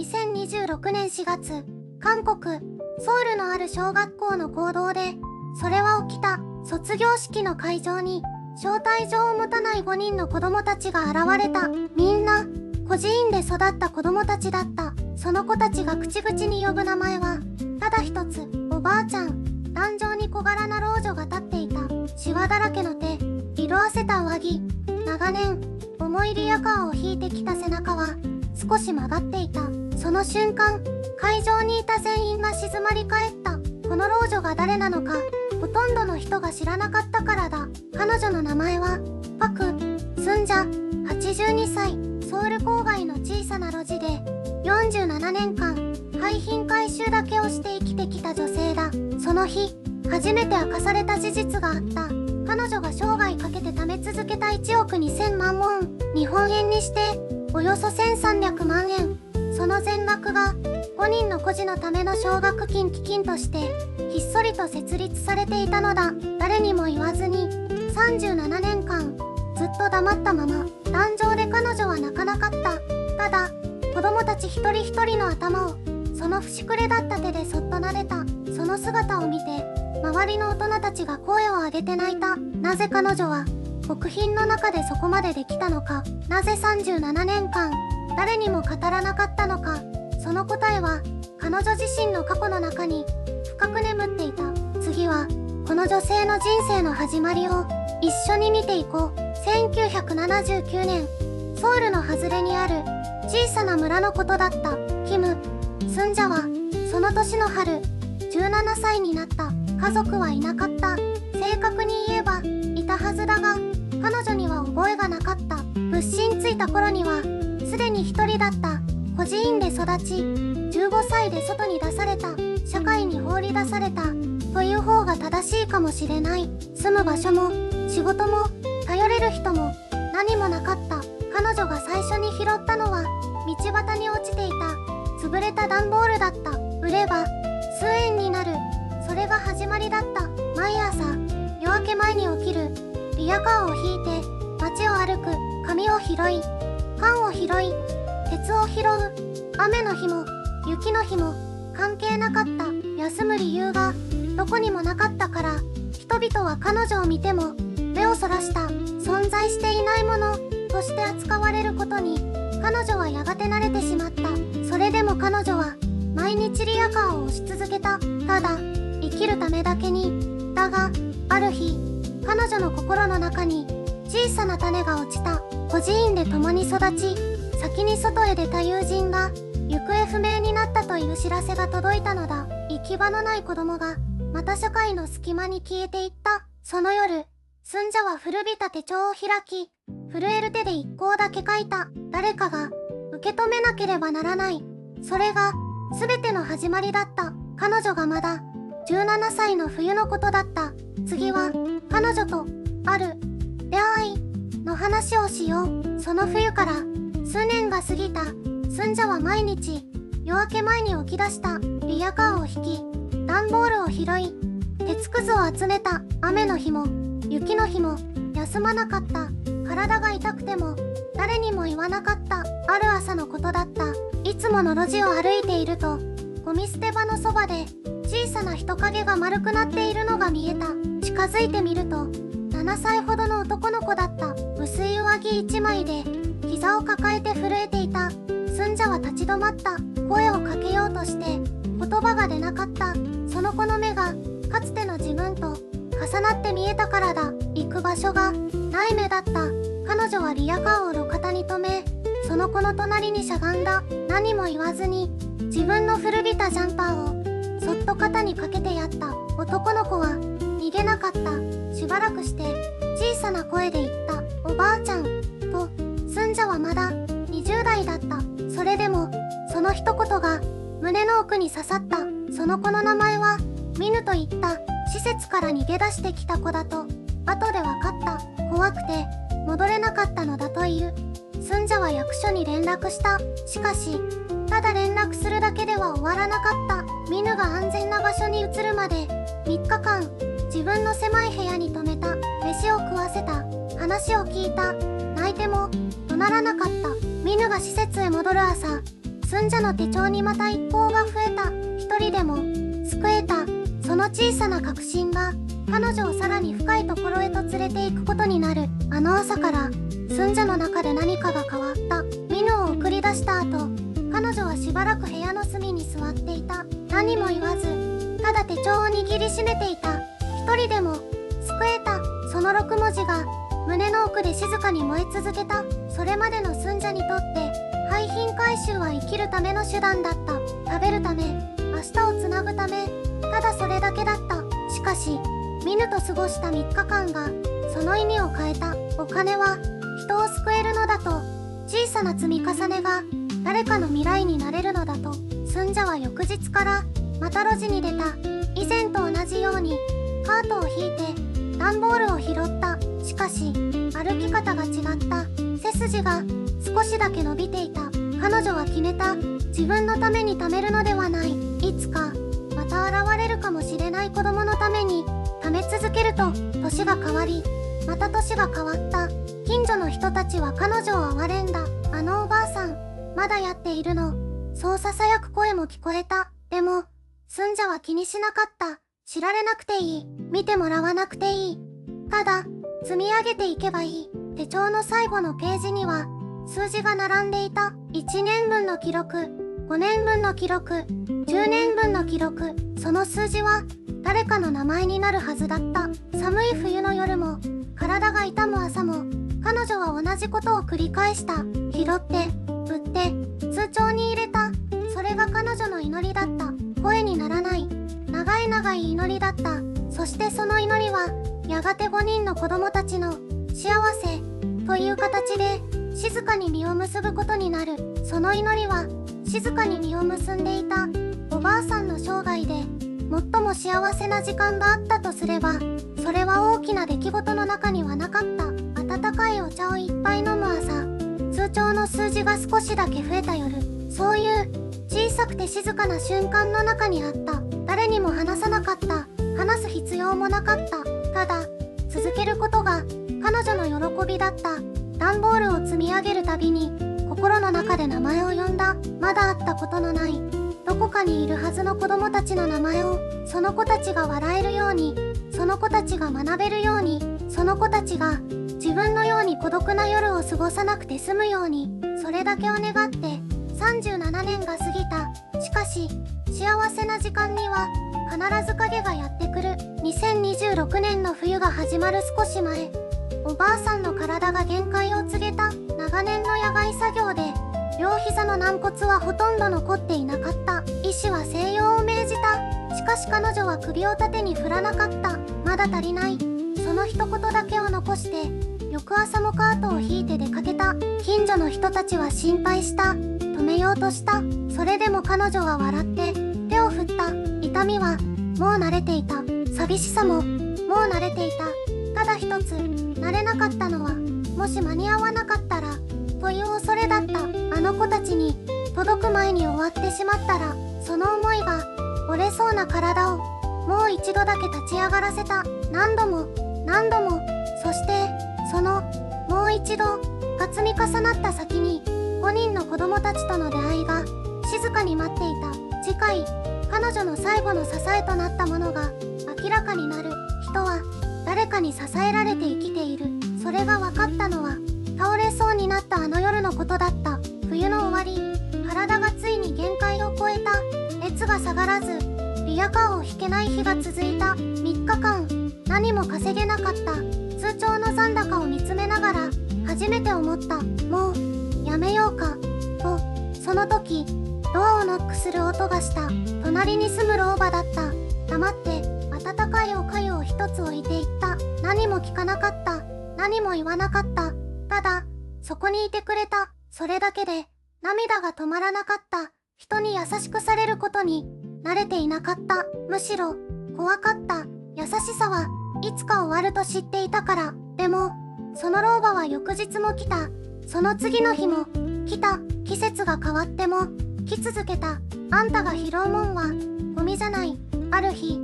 2026年4月、韓国、ソウルのある小学校の講堂で、それは起きた。卒業式の会場に、招待状を持たない5人の子供たちが現れた。みんな、孤児院で育った子供たちだった。その子たちが口々に呼ぶ名前は、ただ一つ、おばあちゃん。壇上に小柄な老女が立っていた。シワだらけの手、色あせた上着。長年、重いリヤカーを引いてきた背中は、少し曲がっていた。その瞬間、会場にいた全員が静まり返った。この老女が誰なのか、ほとんどの人が知らなかったからだ。彼女の名前は、パク・スンジャ、82歳。ソウル郊外の小さな路地で、47年間、廃品回収だけをして生きてきた女性だ。その日、初めて明かされた事実があった。彼女が生涯かけて貯め続けた1億2000万ウォン、日本円にして、およそ1300万円。その全額が、5人の孤児のための奨学金基金として、ひっそりと設立されていたのだ。誰にも言わずに、37年間、ずっと黙ったまま、壇上で彼女は泣かなかった。ただ、子供たち一人一人の頭を、その節くれだった手でそっと撫でた。その姿を見て、周りの大人たちが声を上げて泣いた。なぜ彼女は、極貧の中でそこまでできたのか。なぜ37年間、誰にも語らなかったのか。その答えは、彼女自身の過去の中に、深く眠っていた。次は、この女性の人生の始まりを、一緒に見ていこう。1979年、ソウルの外れにある、小さな村のことだった。キム・スンジャは、その年の春、17歳になった。家族はいなかった。正確に言えば、いたはずだが、彼女には覚えがなかった。物心ついた頃には、すでに一人だった。孤児院で育ち、15歳で外に出された。社会に放り出された。という方が正しいかもしれない。住む場所も、仕事も、頼れる人も、何もなかった。彼女が最初に拾ったのは、道端に落ちていた、潰れた段ボールだった。売れば、数円になる。それが始まりだった。毎朝、夜明け前に起きる。リヤカーを引いて、街を歩く。紙を拾い、缶を拾い、鉄を拾う。雨の日も、雪の日も、関係なかった。休む理由が、どこにもなかったから、人々は彼女を見ても、目をそらした。存在していないもの、として扱われることに、彼女はやがて慣れてしまった。それでも彼女は、毎日リヤカーを押し続けた。ただ、生きるためだけに。だが、ある日、彼女の心の中に、小さな種が落ちた。孤児院で共に育ち、先に外へ出た友人が、行方不明になったという知らせが届いたのだ。行き場のない子供が、また社会の隙間に消えていった。その夜、スンジャは古びた手帳を開き、震える手で一行だけ書いた。誰かが、受け止めなければならない。それが、すべての始まりだった。彼女がまだ、17歳の冬のことだった。次は、彼女と、ある、出会い、の話をしよう。その冬から、数年が過ぎた。スンジャは毎日、夜明け前に起き出した。リヤカーを引き、段ボールを拾い、鉄くずを集めた。雨の日も、雪の日も、休まなかった。体が痛くても、誰にも言わなかった。ある朝のことだった。いつもの路地を歩いていると、ゴミ捨て場のそばで、小さな人影が丸くなっているのが見えた。近づいてみると、7歳ほどの男の子だった。薄い上着1枚で、膝を抱えて震えていた。スンジャは立ち止まった。声をかけようとして、言葉が出なかった。その子の目が、かつての自分と、重なって見えたからだ。行く場所が、ない目だった。彼女はリヤカーを路肩に止め、その子の隣にしゃがんだ。何も言わずに、自分の古びたジャンパーを、そっと肩にかけてやった。男の子は、逃げなかった。しばらくして、小さな声で言った。おばあちゃん、と、スンジャはまだ、20代だった。それでも、その一言が、胸の奥に刺さった。その子の名前は、ミヌと言った。施設から逃げ出してきた子だと、後で分かった。怖くて、戻れなかったのだという。スンジャは役所に連絡した。しかし、ただ連絡するだけでは終わらなかった。ミヌが安全な場所に移るまで、3日間、自分の狭い部屋に泊めた。飯を食わせた。話を聞いた。泣いても、怒鳴らなかった。ミヌが施設へ戻る朝、ス寸者の手帳にまた一行が増えた。一人でも救えた。その小さな確信が彼女をさらに深いところへと連れて行くことになる。あの朝から寸者の中で何かが変わった。ミヌを送り出した後、彼女はしばらく部屋の隅に座っていた。何も言わず、ただ手帳を握りしめていた。一人でも救えた。その6文字が胸の奥で静かに燃え続けた。それまでの寸者にとって廃品回収は生きるための手段だった。食べるため、明日をつなぐため、ただそれだけだった。しかしミヌと過ごした3日間がその意味を変えた。お金は人を救えるのだと、小さな積み重ねが誰かの未来になれるのだと。寸者は翌日からまた路地に出た。以前と同じようにカートを引いて段ボールを拾った。しかし歩き方が違った。背筋が少しだけ伸びていた。彼女は決めた。自分のために貯めるのではない。いつかまた現れるかもしれない子供のために貯め続けると。年が変わり、また年が変わった。近所の人たちは彼女を憐れんだ。あのおばあさん、まだやっているの。そうささやく声も聞こえた。でも寸者は気にしなかった。知られなくていい。見てもらわなくていい。ただ積み上げていけばいい。手帳の最後のページには数字が並んでいた。1年分の記録、5年分の記録、10年分の記録。その数字は誰かの名前になるはずだった。寒い冬の夜も体が痛む朝も彼女は同じことを繰り返した。拾って売って通帳に入れた。それが彼女の祈りだった。声にならない長い長い祈りだった。そしてその祈りはやがて5人の子供たちの幸せという形で静かに実を結ぶことになる。その祈りは静かに実を結んでいた。おばあさんの生涯で最も幸せな時間があったとすれば、それは大きな出来事の中にはなかった。温かいお茶をいっぱい飲む朝、通帳の数字が少しだけ増えた夜。そういう小さくて静かな瞬間の中にあった。誰にも話さなかった。話す必要もなかった。ただ続けることが彼女の喜びだった。段ボールを積み上げるたびに心の中で名前を呼んだ。まだ会ったことのないどこかにいるはずの子供たちの名前を。その子たちが笑えるように、その子たちが学べるように、その子たちが自分のように孤独な夜を過ごさなくて済むように。それだけを願って37年が過ぎた。しかし幸せな時間には必ず影がやってくる。2026年の冬が始まる少し前、おばあさんの体が限界を告げた。長年の野外作業で両膝の軟骨はほとんど残っていなかった。医師は静養を命じた。しかし彼女は首を縦に振らなかった。まだ足りない。その一言だけを残して翌朝もカートを引いて出かけた。近所の人たちは心配した。止めようとした。それでも彼女は笑って手を振った。痛みはもう慣れていた。寂しさももう慣れていた。ただ一つ慣れなかったのは、もし間に合わなかったらという恐れだった。あの子たちに届く前に終わってしまったら。その思いが折れそうな体をもう一度だけ立ち上がらせた。何度も何度も。そしてそのもう一度が積み重なった先に5人の子供たちとの出会いが静かに待っていた。次回、彼女の最後の支えとなったものが明らかになる。人は誰かに支えられて生きている。それが分かったのは倒れそうになったあの夜のことだった。冬の終わり、体がついに限界を超えた。熱が下がらずリヤカーを引けない日が続いた。3日間何も稼げなかった。通帳の残高を見つめながら初めて思った。もうやめようかと。その時ドアをノックする音がした。隣に住む老婆だった。黙って温かいお粥を一つ置いていった。何も聞かなかった。何も言わなかった。ただそこにいてくれた。それだけで涙が止まらなかった。人に優しくされることに慣れていなかった。むしろ怖かった。優しさはいつか終わると知っていたから。でもその老婆は翌日も来た。その次の日も来た。季節が変わっても来続けた。あんたが拾うもんはゴミじゃない。ある日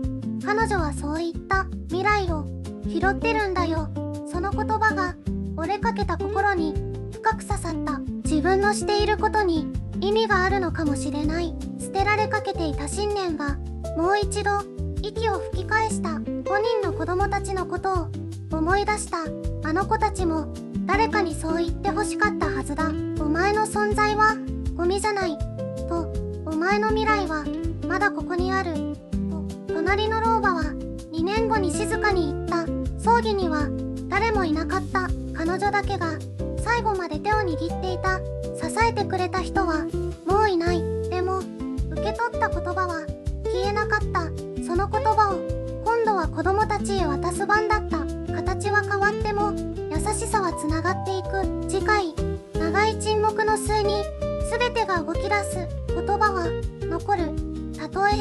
彼女はそう言った。未来を拾ってるんだよ。その言葉が折れかけた心に深く刺さった。自分のしていることに意味があるのかもしれない。捨てられかけていた信念がもう一度息を吹き返した。5人の子供たちのことを思い出した。あの子たちも誰かにそう言って欲しかったはずだ。お前の存在はゴミじゃないと、お前の未来はまだここにあると。隣の老婆は2年後に静かに言った。葬儀には誰もいなかった。彼女だけが最後まで手を握っていた。支えてくれた人はもういない。でも受け取った言葉は消えなかった。その言葉を今度は子供たちへ渡す番だった。形は変わっても優しさはつながっていく。次回、長い沈黙の末に全てが動き出す。言葉は残る。たとえ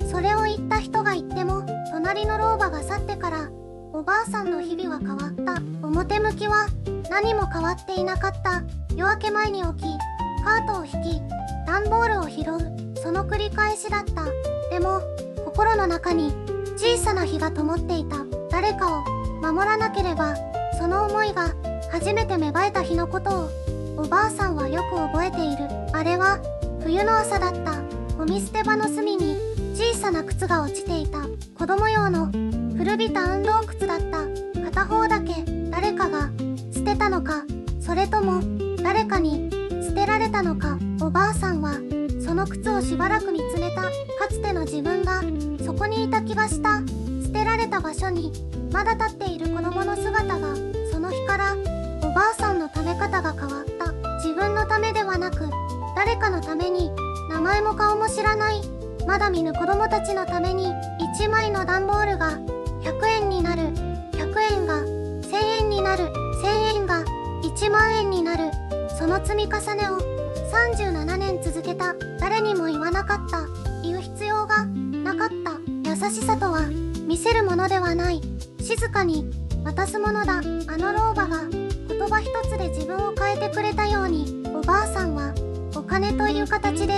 それを言った人が言っても、隣の老婆が去ってからおばあさんの日々は変わった。表向きは何も変わっていなかった。夜明け前に起き、カートを引き、段ボールを拾う。その繰り返しだった。でも心の中に小さな火が灯っていた。誰かを守らなければ。その思いが初めて芽生えた日のことをおばあさんはよく覚えている。あれは冬の朝だった。ゴミ捨て場の隅に小さな靴が落ちていた。子供用の古びた運動靴だった。片方だけ誰かが捨てたのか、それとも誰かに捨てられたのか。おばあさんはその靴をしばらく見つめた。かつての自分がそこにいた気がした。捨てられた場所にまだ立っている子供の姿が。その日からおばあさんの食べ方が変わった。自分のためではなく誰かのために。名前も顔も知らないまだ見ぬ子供たちのために。1枚の段ボールが100円になる。100円が1000円になる。1000円が1万円になる。その積み重ねを37年続けた。誰にも言わなかった。言う必要がなかった。優しさとは見せるものではない。静かに渡すものだ。あの老婆が言葉一つで自分を変えてくれたように、おばあさんはお金という形で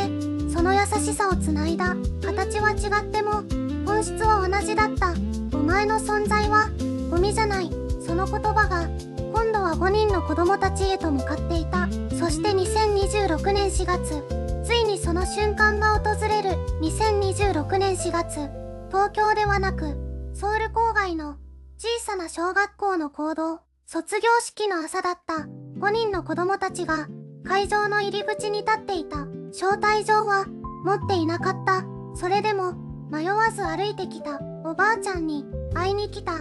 その優しさをつないだ。形は違っても本質は同じだった。お前の存在はゴミじゃない。その言葉が今度は5人の子供たちへと向かっていた。そして2026年4月、ついにその瞬間が訪れる。2026年4月、東京ではなくソウル郊外の小さな小学校の講堂。卒業式の朝だった。5人の子供たちが会場の入り口に立っていた。招待状は持っていなかった。それでも迷わず歩いてきた。おばあちゃんに会いに来た。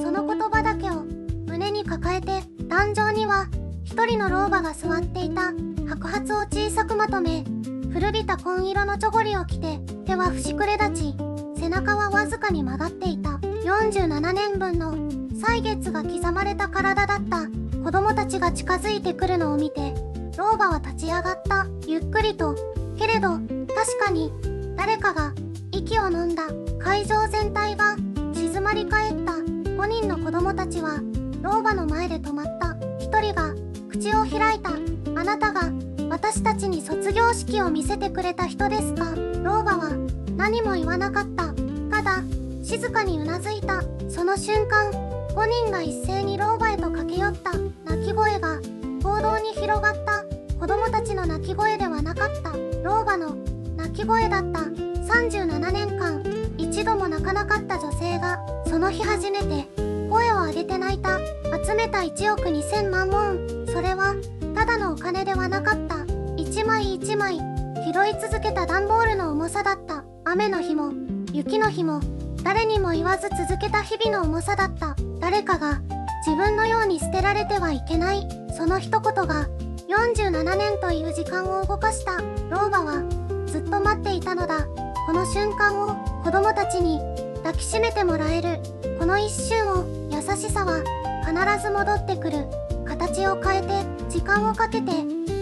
その言葉だけを胸に抱えて、壇上には一人の老婆が座っていた。白髪を小さくまとめ、古びた紺色のチョゴリを着て、手は節くれ立ち、背中はわずかに曲がっていた。47年分の歳月が刻まれた体だった。子供たちが近づいてくるのを見て、老婆は立ち上がった。ゆっくりと。けれど、確かに誰かが息を飲んだ。会場全体が静まり返った。5人の子供たちは老婆の前で止まった。一人が口を開いた。あなたが私たちに卒業式を見せてくれた人ですか。老婆は何も言わなかった。ただ静かにうなずいた。その瞬間、5人が一斉に老婆へと駆け寄った。泣き声が講堂に広がった。子供たちの泣き声ではなかった。老婆の泣き声だった。37年間一度も泣かなかった女性がその日初めて声を上げて泣いた。集めた1億2000万ウォン。それはただのお金ではなかった。一枚一枚拾い続けた段ボールの重さだった。雨の日も雪の日も誰にも言わず続けた日々の重さだった。誰かが自分のように捨てられてはいけない。その一言が47年という時間を動かした。老婆はずっと待っていたのだ。この瞬間を子供たちに抱きしめてもらえる。この一瞬を。優しさは必ず戻ってくる。形を変えて時間をかけて。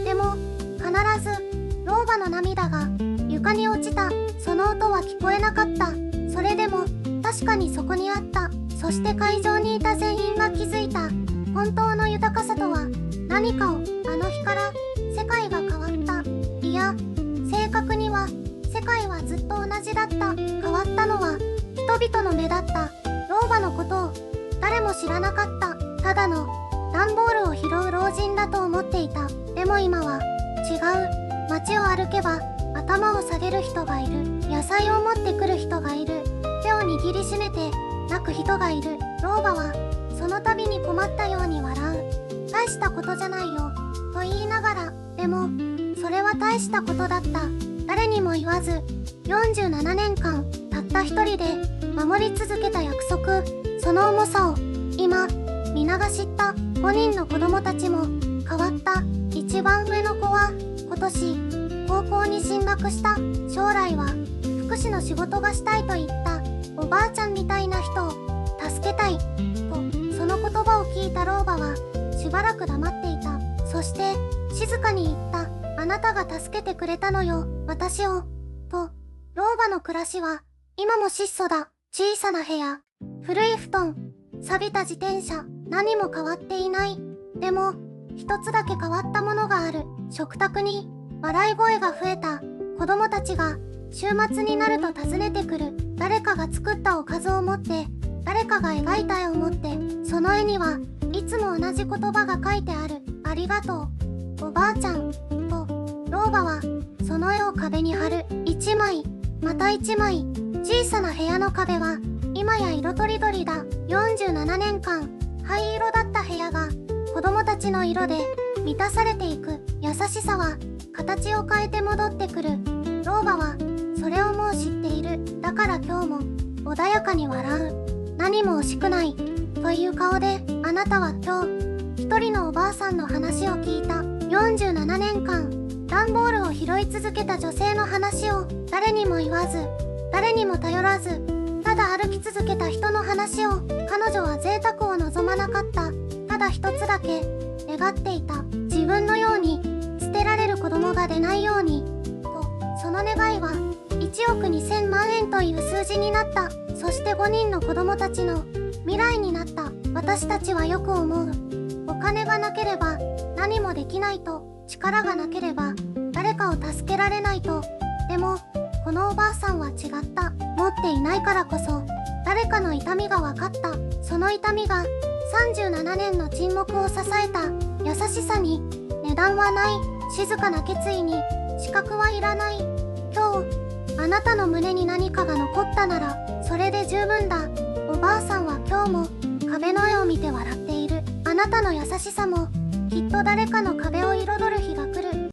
でも必ず老婆の涙が床に落ちた。その音は聞こえなかった。それでも確かにそこにあった。そして会場にいた全員が気づいた。本当の豊かさとは何かを。あの日から世界が変わった。いや、正確には世界はずっと同じだった。変わったのは人々の目だった。老婆のことを誰も知らなかった。ただの段ボールを拾う老人だと思っていた。でも今は違う。街を歩けば頭を下げる人がいる。野菜を持ってくる人がいる。手を握りしめて泣く人がいる。老婆はその度に困ったように笑う。大したことじゃないよと言いながら、でもそれは大したことだった。誰にも言わず47年間たった一人で守り続けた約束、その重さを今皆が知った。5人の子供たちも変わった。一番上の子は今年高校に進学した。将来は福祉の仕事がしたいと言った。おばあちゃんみたいな人を助けたいと、その言葉を聞いた老婆はしばらく黙っていた。そして静かに言った。あなたが助けてくれたのよ、私を。と、老婆の暮らしは今も質素だ。小さな部屋、古い布団、錆びた自転車、何も変わっていない。でも一つだけ変わったものがある。食卓に笑い声が増えた。子供たちが週末になると訪ねてくる。誰かが作ったおかずを持って、誰かが描いた絵を持って、その絵にはいつも同じ言葉が書いてある。ありがとう、おばあちゃん。と、老婆はその絵を壁に貼る。一枚、また一枚。小さな部屋の壁は今や色とりどりだ。47年間灰色だった部屋が子供たちの色で満たされていく。優しさは形を変えて戻ってくる。老婆はそれをもう知っている。だから今日も穏やかに笑う。何も惜しくないという顔で、あなたは今日一人のおばあさんの話を聞いた。47年間段ボールを拾い続けた女性の話を、誰にも言わず誰にも頼らずただ歩き続けた人の話を。彼女は贅沢を望まなかった。ただ一つだけ願っていた。自分のように捨てられる子供が出ないようにと。その願いは1億2000万円という数字になった。そして5人の子供たちの未来になった。私たちはよく思う。お金がなければ何もできないと。力がなければ誰かを助けられないと。でもこのおばあさんは違った。持っていないからこそ誰かの痛みが分かった。その痛みが37年の沈黙を支えた。優しさに値段はない。静かな決意に資格はいらない。今日あなたの胸に何かが残ったならそれで十分だ。おばあさんは今日も壁の絵を見て笑っている。あなたの優しさもきっと誰かの壁を彩る日が来る。